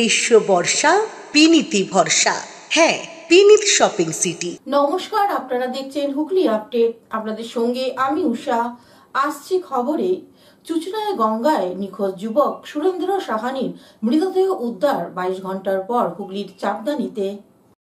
গ্রীষ্ম বর্ষা বিনীতি ভরসা। হ্যাঁ, বিনীত শপিং সিটি। নমস্কার, আপনারা দেখছেন হুগলি আপডেট। আপনাদের সঙ্গে আমি উষা। আসছি খবরে। চুচুড়ায় গঙ্গায় নিখোঁজ যুবক সুরেন্দ্র সাহানির মৃতদেহ উদ্ধার 22 ঘন্টার পর হুগলির চাপদানিতে।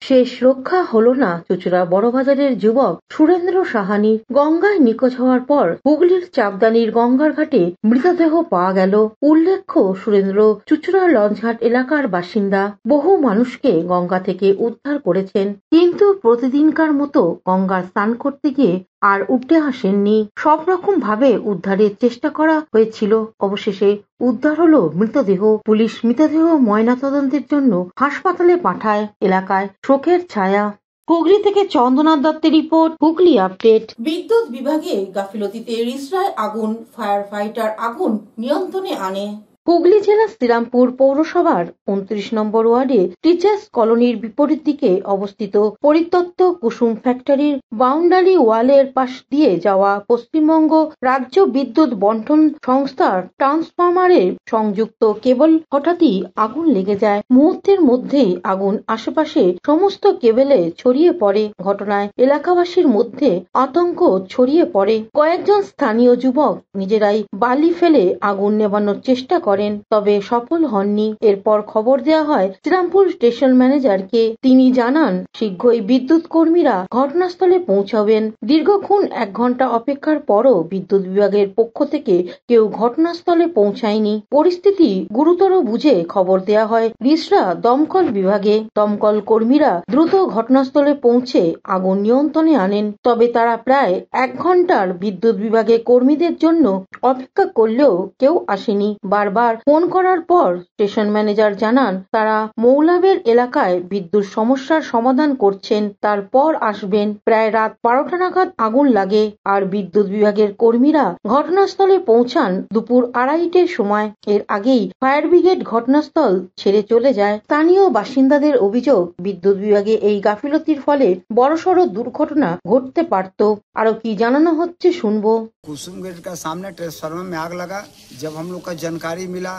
শেষ রক্ষা হলো না চুচুড়া বড়বাজারের যুবক সুরেন্দ্র সাহানি। গঙ্গায় নিখোঁজ হওয়ার পর হুগলির চাপদানির গঙ্গার ঘাটে মৃতদেহ পাওয়া গেল। উল্লেখ্য, সুরেন্দ্র চুচুড়া লঞ্চঘাট এলাকার বাসিন্দা। বহু মানুষকে গঙ্গা থেকে উদ্ধার করেছেন, কিন্তু প্রতিদিনকার মতো গঙ্গার স্নান করতে গিয়ে আর উঠে আসেননি। সব রকম ভাবে উদ্ধারের চেষ্টা করা হয়েছিল। অবশেষে উদ্ধার হলো মৃতদেহ। পুলিশ মৃতদেহ ময়নাতদন্তের জন্য হাসপাতালে পাঠায়। এলাকায় শোকের ছায়া। হুগলি থেকে চন্দনা দত্তের রিপোর্ট, হুগলি আপডেট। বিদ্যুৎ বিভাগে গাফিলতিতে রিসরায় আগুন, ফায়ার ফাইটার আগুন নিয়ন্ত্রণে আনে। হুগলি জেলার শ্রীরামপুর পৌরসভার 29 নম্বর ওয়ার্ডে টিচার্স কলোনির বিপরীত দিকে অবস্থিত পরিত্যক্ত কুসুম ফ্যাক্টরির বাউন্ডারি ওয়ালের পাশ দিয়ে যাওয়া পশ্চিমবঙ্গ রাজ্য বিদ্যুৎ বন্টন সংস্থার ট্রান্সফরমারের সংযুক্ত কেবল হঠাৎই আগুন লেগে যায়। মুহূর্তের মধ্যেই আগুন আশেপাশে সমস্ত কেবলে ছড়িয়ে পড়ে। ঘটনায় এলাকাবাসীর মধ্যে আতঙ্ক ছড়িয়ে পড়ে। কয়েকজন স্থানীয় যুবক নিজেরাই বালি ফেলে আগুন নেভানোর চেষ্টা করেন, তবে সফল হননি। এরপর খবর দেওয়া হয় শ্রীরামপুর স্টেশন ম্যানেজারকে। তিনি জানান, শীঘ্রই বিদ্যুৎ কর্মীরা ঘটনাস্থলে পৌঁছাবেন। দীর্ঘক্ষণ 1 ঘন্টা অপেক্ষার পরও বিদ্যুৎ বিভাগের পক্ষ থেকে কেউ ঘটনাস্থলে পৌঁছায়নি। পরিস্থিতি গুরুতর বুঝে খবর দেওয়া হয় রিসরা দমকল বিভাগে। দমকল কর্মীরা দ্রুত ঘটনাস্থলে পৌঁছে আগুন নিয়ন্ত্রণে আনেন, তবে তারা প্রায় 1 ঘন্টার বিদ্যুৎ বিভাগের কর্মীদের জন্য অপেক্ষা করলেও কেউ আসেনি। বারবার ফোন করার পর স্টেশন ম্যানেজার জানান, তারা মৌলাবের এলাকায় বিদ্যুৎ সমস্যার সমাধান করছেন, তারপর আসবেন। প্রায় রাত 12টা নাগাদ আগুন লাগে আর বিদ্যুৎ বিভাগের কর্মীরা ঘটনাস্থলে পৌঁছান দুপুর 2:30টার সময়। এর আগেই ফায়ার ব্রিগেড ঘটনাস্থল ছেড়ে চলে যায়। স্থানীয় বাসিন্দাদের অভিযোগ, বিদ্যুৎ বিভাগে এই গাফিলতির ফলে বড়সড় দুর্ঘটনা ঘটতে পারত। আরো কি জানানো হচ্ছে শুনবো। कुसुम गेट का सामने ट्रांसफार्मर में आग लगा। जब हम लोग का जानकारी मिला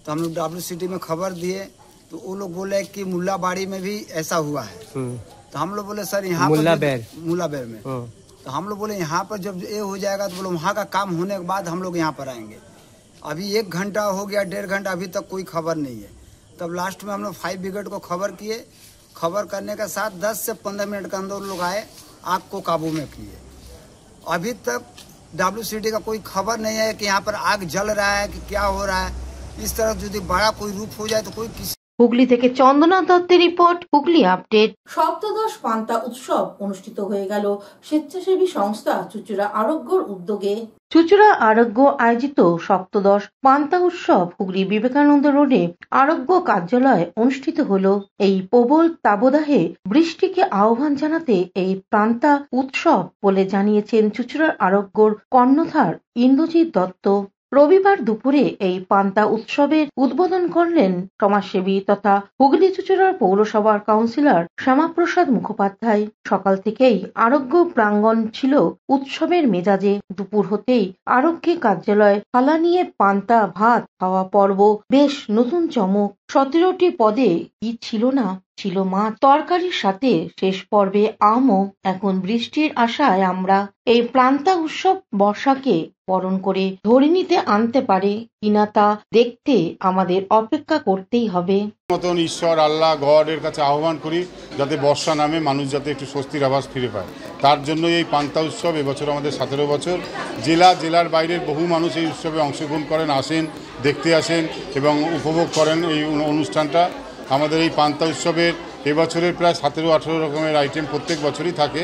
तो हम लोग WCT में खबर दिए, तो वो लोग बोले कि मुल्लाबाड़ी में भी ऐसा हुआ है। तो हम लोग बोले सर यहाँ मुल्लाबेर में। तो हम लोग बोले यहाँ पर जब ये हो जाएगा तो बोले वहाँ का काम होने के बाद हम लोग यहाँ पर आएंगे। अभी 1 घंटा हो गया, 1.5 घंटा, अभी तक कोई खबर नहीं है। तब लास्ट में हम लोग फायर ब्रिगेड को खबर किए। खबर करने के साथ 10 से 15 मिनट के अंदर लोग आए, आग को काबू में किए। अभी तक WCT का कोई खबर नहीं है कि यहाँ पर आग जल रहा है कि क्या हो रहा है। इस तरह यदि बड़ा कोई रूप हो जाए तो कोई किसी। হুগলি থেকে চন্দনা দত্তের রিপোর্ট, হুগলি আপডেট। সপ্তদশ পান্তা উৎসব অনুষ্ঠিত হয়ে গেল স্বেচ্ছাসেবী সংস্থা চুচুড়া আরোগ্যর উদ্যোগে। চুচুড়া আরোগ্য আয়োজিত সপ্তদশ পান্তা উৎসব হুগলি বিবেকানন্দ রোডে আরোগ্য কার্যালয়ে অনুষ্ঠিত হলো। এই প্রবল তাবদাহে বৃষ্টিকে আহ্বান জানাতে এই পান্তা উৎসব বলে জানিয়েছেন চুচুড়ার আরোগ্যর কর্ণধার ইন্দ্রজিৎ দত্ত। রবিবার দুপুরে এই পান্তা উৎসবের উদ্বোধন করলেন সমাজসেবী তথা হুগলি চুচুড়ার পৌরসভার কাউন্সিলর শ্যামাপ্রসাদ মুখোপাধ্যায়। সকাল থেকেই আরোগ্য প্রাঙ্গণ ছিল উৎসবের মেজাজে। দুপুর হতেই আরোগ্য কার্যালয় থালা নিয়ে পান্তা ভাত খাওয়া পর্ব বেশ নতুন চমক। 17টি পদে কি ছিল না, ছিল মাছ তরকারির সাথে শেষ পর্বে আমও। এখন বৃষ্টির আশায় আমরা এই পান্তা উৎসব বর্ষাকে বরণ করে ধরিনীতে আনতে পারে কিনা তা দেখতে আমাদের অপেক্ষা করতেই হবে। মতন ঈশ্বর আল্লাহ গডের কাছে আহ্বান করি যাতে বর্ষা নামে মানুষ যাতে একটু স্বস্তির আভাস ফিরে পায়। তার জন্য এই পান্তা উৎসব এবছর আমাদের 17 বছর। জেলার বাইরের বহু মানুষ এই উৎসবে অংশগ্রহণ করেন, আসেন, দেখতে আসেন এবং উপভোগ করেন এই অনুষ্ঠানটা। আমাদের এই পান্তা উৎসবের এবছরের প্রায় 17-18 রকমের আইটেম প্রত্যেক বছরই থাকে।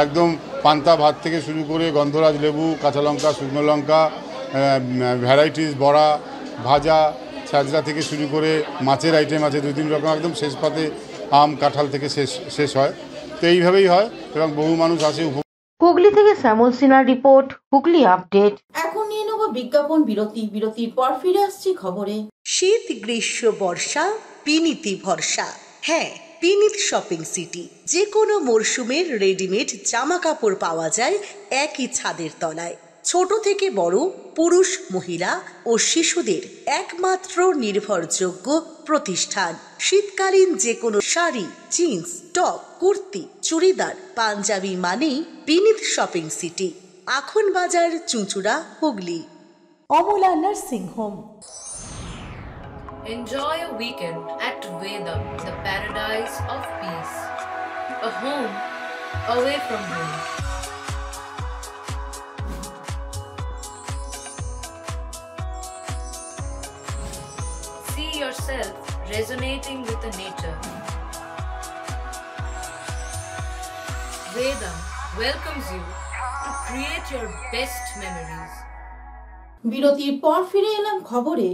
একদম পান্তা ভাত থেকে শুরু করে গন্ধরাজ লেবু, কাঁচা লঙ্কা, শুকনো লঙ্কা, ভ্যারাইটিস, বড়া, ভাজা, ছাজরা থেকে শুরু করে মাছের আইটেম আছে 2-3 রকম। একদম শেষ পাতে আম কাঁঠাল থেকে শেষ হয়। তো এইভাবেই হয় এবং বহু মানুষ আসে। হুগলি থেকে শ্যামল সিনহার রিপোর্ট, হুগলি আপডেট। এখন নিয়ে নেব বিজ্ঞাপন বিরতি। বিরতির পর ফিরে আসছি খবরে। শীত গ্রীষ্ম বর্ষা বিনীতি ভরসা। হ্যাঁ, বিনীত শপিং সিটি। যে কোনো মরশুমের রেডিমেড জামা কাপড় পাওয়া যায় একই ছাদের তলায়। ছোট থেকে বড়, পুরুষ, মহিলা ও শিশুদের একমাত্র নির্ভরযোগ্য প্রতিষ্ঠান। শীতকালীন যে কোনো শাড়ি, জিন্স, টপ, কুর্তি, চুড়িদার, পাঞ্জাবি মানেই বিনীত শপিং সিটি, আখন বাজার, চুঁচুড়া, Hooghly. Amala nursing home. Enjoy a weekend at Vedam, the paradise of peace. A home away from home. See yourself resonating with the nature. Vedam welcomes you to create your best memories. বিরতির পর ফিরে এলাম খবরে।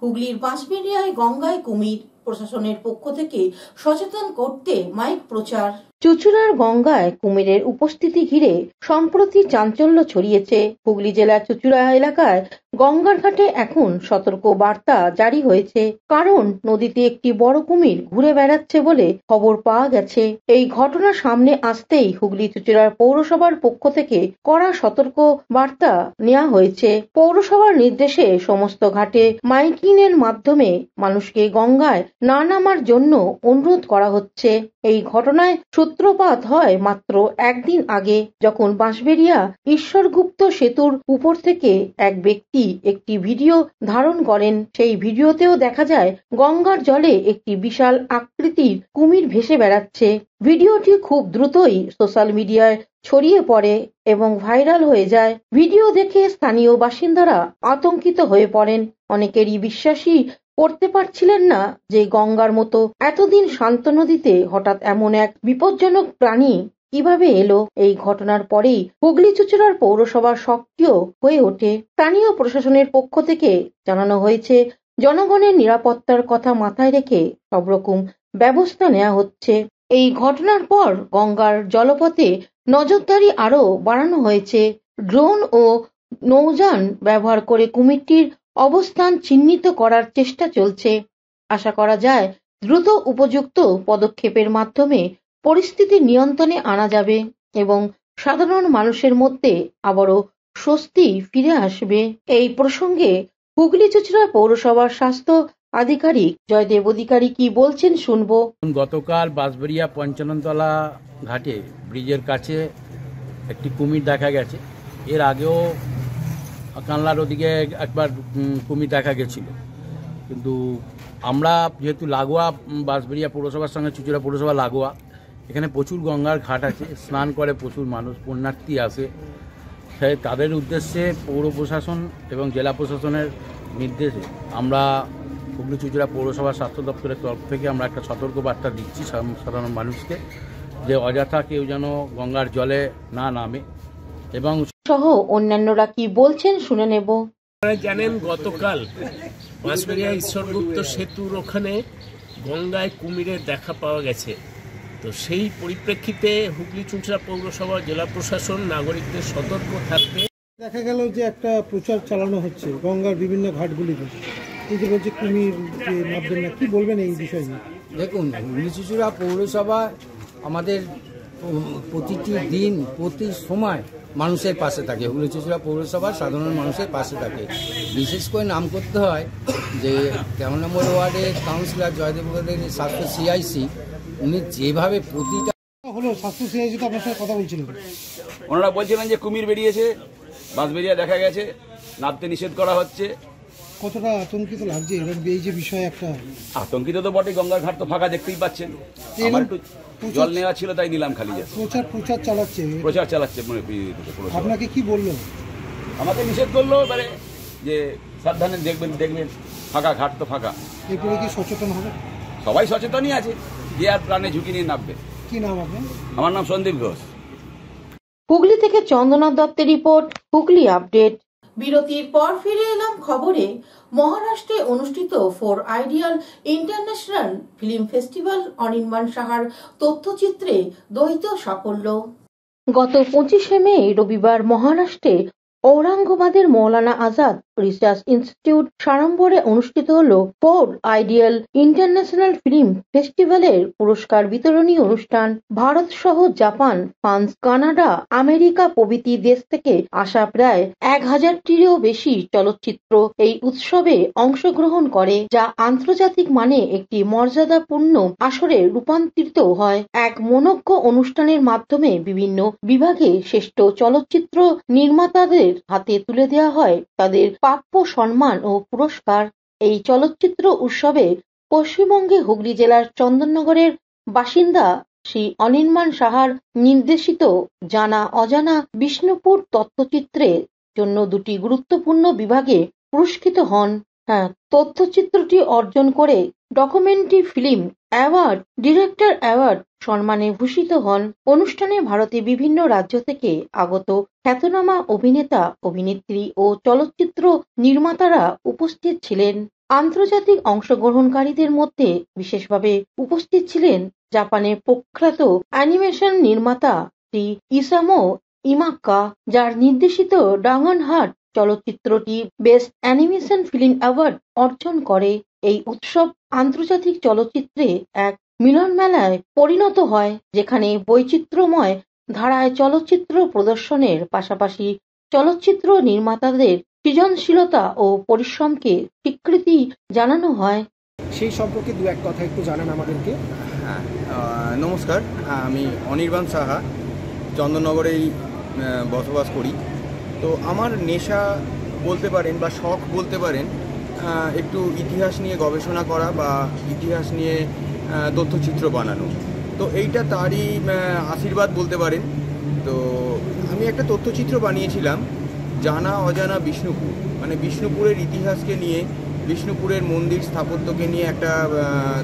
হুগলির বাঁশবেড়িয়ায় গঙ্গায় কুমির, প্রশাসনের পক্ষ থেকে সচেতন করতে মাইক প্রচার। চুঁচুড়ার গঙ্গায় কুমিরের উপস্থিতি ঘিরে সম্প্রতি চাঞ্চল্য ছড়িয়েছে। হুগলি জেলার চুঁচুড়া এলাকায় গঙ্গার ঘাটে এখন সতর্ক বার্তা জারি হয়েছে, কারণ নদীতে একটি বড় কুমির ঘুরে বেড়াচ্ছে বলে খবর পাওয়া গেছে। এই ঘটনা সামনে আসতেই হুগলি চুঁচুড়ার পৌরসভার পক্ষ থেকে কড়া সতর্ক বার্তা নেওয়া হয়েছে। পৌরসভার নির্দেশে সমস্ত ঘাটে মাইকিং এর মাধ্যমে মানুষকে গঙ্গায় না নামার জন্য অনুরোধ করা হচ্ছে। এই ঘটনায় সূত্রপাত হয় মাত্র একদিন আগে, যখন বাঁশবেড়িয়া ঈশ্বরগুপ্ত সেতুর উপর থেকে এক ব্যক্তি একটি ভিডিও ধারণ করেন। সেই ভিডিওতেও দেখা যায় গঙ্গার জলে একটি বিশাল আকৃতির কুমির ভেসে বেড়াচ্ছে। ভিডিওটি খুব দ্রুতই সোশ্যাল মিডিয়ায় ছড়িয়ে পড়ে এবং ভাইরাল হয়ে যায়। ভিডিও দেখে স্থানীয় বাসিন্দারা আতঙ্কিত হয়ে পড়েন। অনেকেরই বিশ্বাসই করতে পারছিলেন না যে গঙ্গার মতো এতদিন শান্ত নদীতে হঠাৎ এমন এক বিপজ্জনক প্রাণী কিভাবে এলো। এই ঘটনার পরেই হুগলি চুঁচুড়ার পৌরসভা সক্রিয় হয়ে ওঠে। স্থানীয় প্রশাসনের পক্ষ থেকে জানানো হয়েছে, জনগণের নিরাপত্তার কথা মাথায় রেখে সব রকম ব্যবস্থা নেওয়া হচ্ছে। এই ঘটনার পর গঙ্গার জলপথে নজরদারি আরও বাড়ানো হয়েছে। ড্রোন ও নৌযান ব্যবহার করে কুমিরটির অবস্থান চিহ্নিত করার চেষ্টা চলছে। আশা করা যায় দ্রুত উপযুক্ত পদক্ষেপের মাধ্যমে পরিস্থিতি নিয়ন্ত্রণে আনা যাবে এবং সাধারণ মানুষের মধ্যে আবারও স্বস্তি ফিরে আসবে। এই প্রসঙ্গে হুগলি চুঁচুড়া পৌরসভার স্বাস্থ্য আধিকারিক জয়দেব অধিকারী কি বলছেন শুনবো। গতকাল বাঁশবেড়িয়া পঞ্চাননতলা ঘাটে ব্রিজের কাছে একটি কুমির দেখা গেছে। এর আগেও কানলার ওদিকে একবার কুমির দেখা গেছিল, কিন্তু আমরা যেহেতু লাগোয়া বাঁশবেড়িয়া পৌরসভার সঙ্গে চুঁচুড়া পৌরসভা লাগোয়া, এখানে প্রচুর গঙ্গার ঘাট আছে, স্নান করে প্রচুর মানুষ, পুণ্যার্থী আসে। তাদের উদ্দেশ্যে পৌর প্রশাসন এবং জেলা প্রশাসনের নির্দেশে আমরা হুগলি চুঁচুড়া পৌরসভার স্বাস্থ্য দপ্তরের তরফ থেকে আমরা একটা সতর্ক বার্তা দিচ্ছি সাধারণ মানুষকে, যে অযথা কেউ যেন গঙ্গার জলে না নামে। এবং সহ অন্যান্যরা কি বলছেন শুনে নেব। আপনারা জানেন, গতকাল বাঁশবেড়িয়া ঈশ্বরগুপ্ত সেতুর ওখানে গঙ্গায় কুমিরের দেখা পাওয়া গেছে। তো সেই পরিপ্রেক্ষিতে হুগলি চুঁচুড়া পৌরসভা, জেলা প্রশাসন নাগরিকদের সতর্ক থাকতে দেখা গেল যে একটা প্রচার চালানো হচ্ছে গঙ্গার বিভিন্ন ঘাটগুলিতে, এই যে বলছে কুমির যে নামবেন না, কি বলবেন এই বিষয়ে? দেখুন, হুগলি চুঁচুড়া পৌরসভা আমাদের প্রতিটি দিন প্রতি সময় মানুষের পাশে থাকে। হুগলি চুঁচুড়া পৌরসভা সাধারণ মানুষের পাশে থাকে। বিশেষ করে নাম করতে হয় যে 13 নম্বর ওয়ার্ডের কাউন্সিলর জয়দেব স্বাস্থ্য সিআইসি, উনি যেভাবে প্রতিটা হলো স্বাস্থ্য সিআইসি তো আপনার সাথে কথা বলছিলেন, ওনারা বলছিলেন যে কুমির বেরিয়েছে, বাঁশবেড়িয়া দেখা গেছে, নামতে নিষেধ করা হচ্ছে। কতটা আতঙ্কিত লাগছে এই যে বিষয়ে? একটা আতঙ্কিত তো বটে, গঙ্গার ঘাট তো ফাঁকা দেখতেই পাচ্ছেন। আমার একটু জল নেওয়া ছিল তাই নিলাম খালি। প্রচার চালাচ্ছে মনে করি। আপনাকে কি বললো? আমাকে নিষেধ করলো এবারে যে সাবধানে দেখবেন ফাঁকা ঘাট তো ফাঁকা। এরপরে কি সচেতন হবে? সবাই সচেতনই আছে, যে আর প্রাণে ঝুঁকি নিয়ে নামবে। কি নাম আপনার? আমার নাম সন্দীপ ঘোষ। হুগলি থেকে চন্দনা দত্তের রিপোর্ট, হুগলি আপডেট। বিরতির পর ফিরে এলাম খবরে। মহারাষ্ট্রে অনুষ্ঠিত 4 ideal international film festival Anirban সাহার তথ্যচিত্রে দ্বৈত সাফল্য। গত 25শে মে রবিবার মহারাষ্ট্রে ঔরঙ্গাবাদের মৌলানা আজাদ রিসার্চ ইনস্টিটিউট সাড়ম্বরে অনুষ্ঠিত হল ফোর্ড আইডিয়াল ইন্টারন্যাশনাল ফিল্ম ফেস্টিভ্যালের পুরস্কার বিতরণী অনুষ্ঠান। ভারত সহ জাপান, ফ্রান্স, কানাডা, আমেরিকা প্রভৃতি দেশ থেকে আসা প্রায় 1000-টিরও বেশি চলচ্চিত্র এই উৎসবে অংশগ্রহণ করে, যা আন্তর্জাতিক মানে একটি মর্যাদাপূর্ণ আসরে রূপান্তরিত হয়। এক মনোজ্ঞ অনুষ্ঠানের মাধ্যমে বিভিন্ন বিভাগে শ্রেষ্ঠ চলচ্চিত্র নির্মাতাদের হাতে তুলে দেওয়া হয় তাদের প্রাপ্য সম্মান ও পুরস্কার। এই চলচ্চিত্র উৎসবে পশ্চিমবঙ্গে হুগলি জেলার চন্দননগরের বাসিন্দা শ্রী অনির্বাণ সাহার নির্দেশিত জানা অজানা বিষ্ণুপুর তথ্যচিত্রের জন্য 2টি গুরুত্বপূর্ণ বিভাগে পুরস্কৃত হন। তথ্যচিত্রটি অর্জন করে documentary film award, director award সম্মানে ভূষিত হন। অনুষ্ঠানে ভারতের বিভিন্ন রাজ্য থেকে আগত খ্যাতনামা অভিনেতা, অভিনেত্রী ও চলচ্চিত্র নির্মাতারা উপস্থিত ছিলেন। আন্তর্জাতিক অংশগ্রহণকারীদের মধ্যে বিশেষভাবে উপস্থিত ছিলেন জাপানের প্রখ্যাত অ্যানিমেশন নির্মাতা শ্রী ইসামো ইমাক্কা, যার নির্দেশিত ড্রাগন হার্ট চলচ্চিত্রটি বেস্ট অ্যানিমেশন ফিল্ম অ্যাওয়ার্ড অর্জন করে। এই উৎসব আন্তর্জাতিক চলচ্চিত্রে এক মিলন মেলায় পরিণত হয়, যেখানে বৈচিত্র্যময় ধারায় চলচ্চিত্র প্রদর্শনের পাশাপাশি চলচ্চিত্র নির্মাতাদের সৃজনশীলতা ও পরিশ্রমকে স্বীকৃতি জানানো হয়। সেই সম্পর্কে 2-1 কথা একটু জানান আমাদেরকে। নমস্কার, আমি অনির্বাণ সাহা, চন্দননগরেই বসবাস করি। তো আমার নেশা বলতে পারেন বা শখ বলতে পারেন একটু ইতিহাস নিয়ে গবেষণা করা বা ইতিহাস নিয়ে তথ্যচিত্র বানানো। তো এইটা তারই আশীর্বাদ বলতে পারেন। তো আমি একটা তথ্যচিত্র বানিয়েছিলাম জানা অজানা বিষ্ণুপুর, মানে বিষ্ণুপুরের ইতিহাসকে নিয়ে, বিষ্ণুপুরের মন্দির স্থাপত্যকে নিয়ে একটা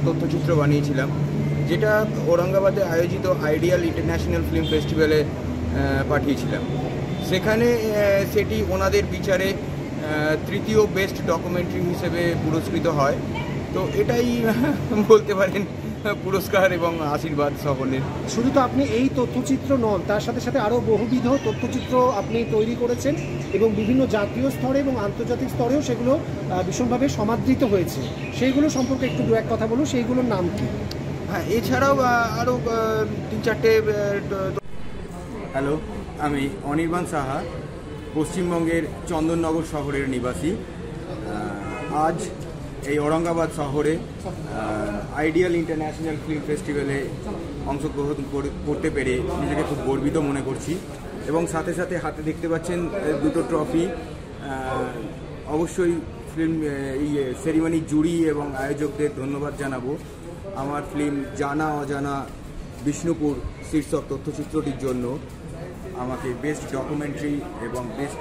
তথ্যচিত্র বানিয়েছিলাম, যেটা ঔরঙ্গাবাদে আয়োজিত আইডিয়াল ইন্টারন্যাশনাল ফিল্ম ফেস্টিভ্যালে পাঠিয়েছিলাম। সেখানে সেটি ওনাদের বিচারে 3য় বেস্ট ডকুমেন্টারি হিসেবে পুরস্কৃত হয়। তো এটাই বলতে পারেন পুরস্কার এবং আশীর্বাদ সকলের। শুধু তো আপনি এই তথ্যচিত্র নন, তার সাথে সাথে আরও বহুবিধ তথ্যচিত্র আপনি তৈরি করেছেন এবং বিভিন্ন জাতীয় স্তরে এবং আন্তর্জাতিক স্তরেও সেগুলো ভীষণভাবে সমাদৃত হয়েছে। সেইগুলো সম্পর্কে একটু 2-1 কথা বলুন, সেইগুলোর নাম কি? হ্যাঁ, এছাড়াও আরও 3-4টে। হ্যালো, আমি অনির্বাণ সাহা, পশ্চিমবঙ্গের চন্দননগর শহরের নিবাসী। আজ এই ঔরঙ্গাবাদ শহরে আইডিয়াল ইন্টারন্যাশনাল ফিল্ম ফেস্টিভ্যালে অংশগ্রহণ করতে পেরে নিজেকে খুব গর্বিত মনে করছি। এবং সাথে সাথে হাতে দেখতে পাচ্ছেন 2টো ট্রফি। অবশ্যই ফিল্ম সেরিমনি জুরি এবং আয়োজকদের ধন্যবাদ জানাবো আমার ফিল্ম জানা অজানা বিষ্ণুপুর শীর্ষক তথ্যচিত্রটির জন্য আমাকে বেস্ট ডকুমেন্টারি এবং best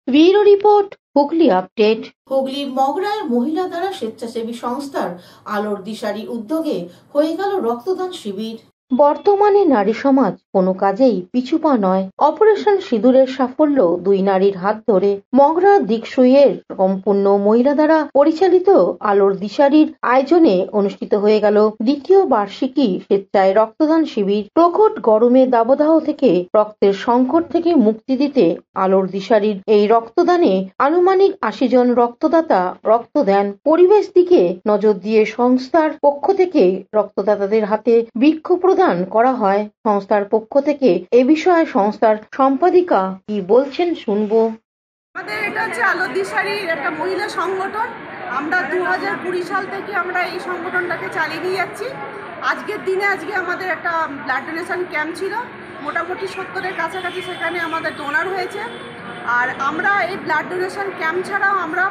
bureau report, Hooghly update. হুগলির মগরায় মহিলা দ্বারা স্বেচ্ছাসেবী সংস্থার আলোর দিশারি উদ্যোগে হয়ে গেল রক্তদান শিবির। বর্তমানে নারী সমাজ কোনো কাজেই পিছুপা নয়। অপারেশন সিঁদুরের সাফল্য 2 নারীর হাত ধরে মগরা দিকসুইয়ের সম্পূর্ণ মহিলা দ্বারা পরিচালিত আলোর দিশারির আয়োজনে অনুষ্ঠিত হয়ে গেল 2য় বার্ষিকী স্বেচ্ছায় রক্তদান শিবির। প্রকট গরমে দাবদাহ থেকে রক্তের সংকট থেকে মুক্তি দিতে আলোর দিশারির এই রক্তদানে আনুমানিক 80 জন রক্তদাতা রক্ত দেন। পরিবেশ দিকে নজর দিয়ে সংস্থার পক্ষ থেকে রক্তদাতাদের হাতে বৃক্ষ প্রদান করা হয়। সংস্থার পক্ষ থেকে এ বিষয়ে সংস্থার সম্পাদিকা কি বলছেন শুনবো। আমাদের এটা হচ্ছে আলোর দিশারির একটা মহিলা সংগঠন। আমরা 2020 সাল থেকে আমরা এই সংগঠনটাকে চালিয়ে নিয়ে যাচ্ছি। আজকের দিনে আমাদের একটা ব্লাড ডোনেশন ক্যাম্প ছিল, মোটামুটি 70-এর কাছাকাছি সেখানে আমাদের ডোনার হয়েছে। আর আমরা এই ব্লাড ডোনেশন ক্যাম্প ছাড়াও আমরা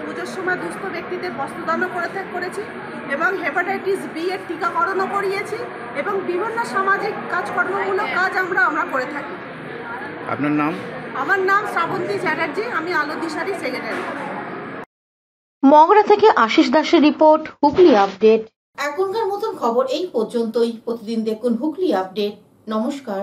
পুজোর সময় দুস্থ ব্যক্তিদের বস্ত্রদানও করেছি এবং হেপাটাইটিস বি এর টিকাকরণও করিয়েছি এবং বিভিন্ন সামাজিক কাজকর্মমূলক কাজ আমরা করে থাকি। আপনার নাম? আমার নাম শ্রাবন্তী চ্যাটার্জি, আমি আলো দিশারি সেক্রেটারি। মগরা থেকে আশিস দাসের রিপোর্ট, হুগলি আপডেট। এখনকার মতন খবর এই পর্যন্তই। প্রতিদিন দেখুন হুগলি আপডেট। নমস্কার।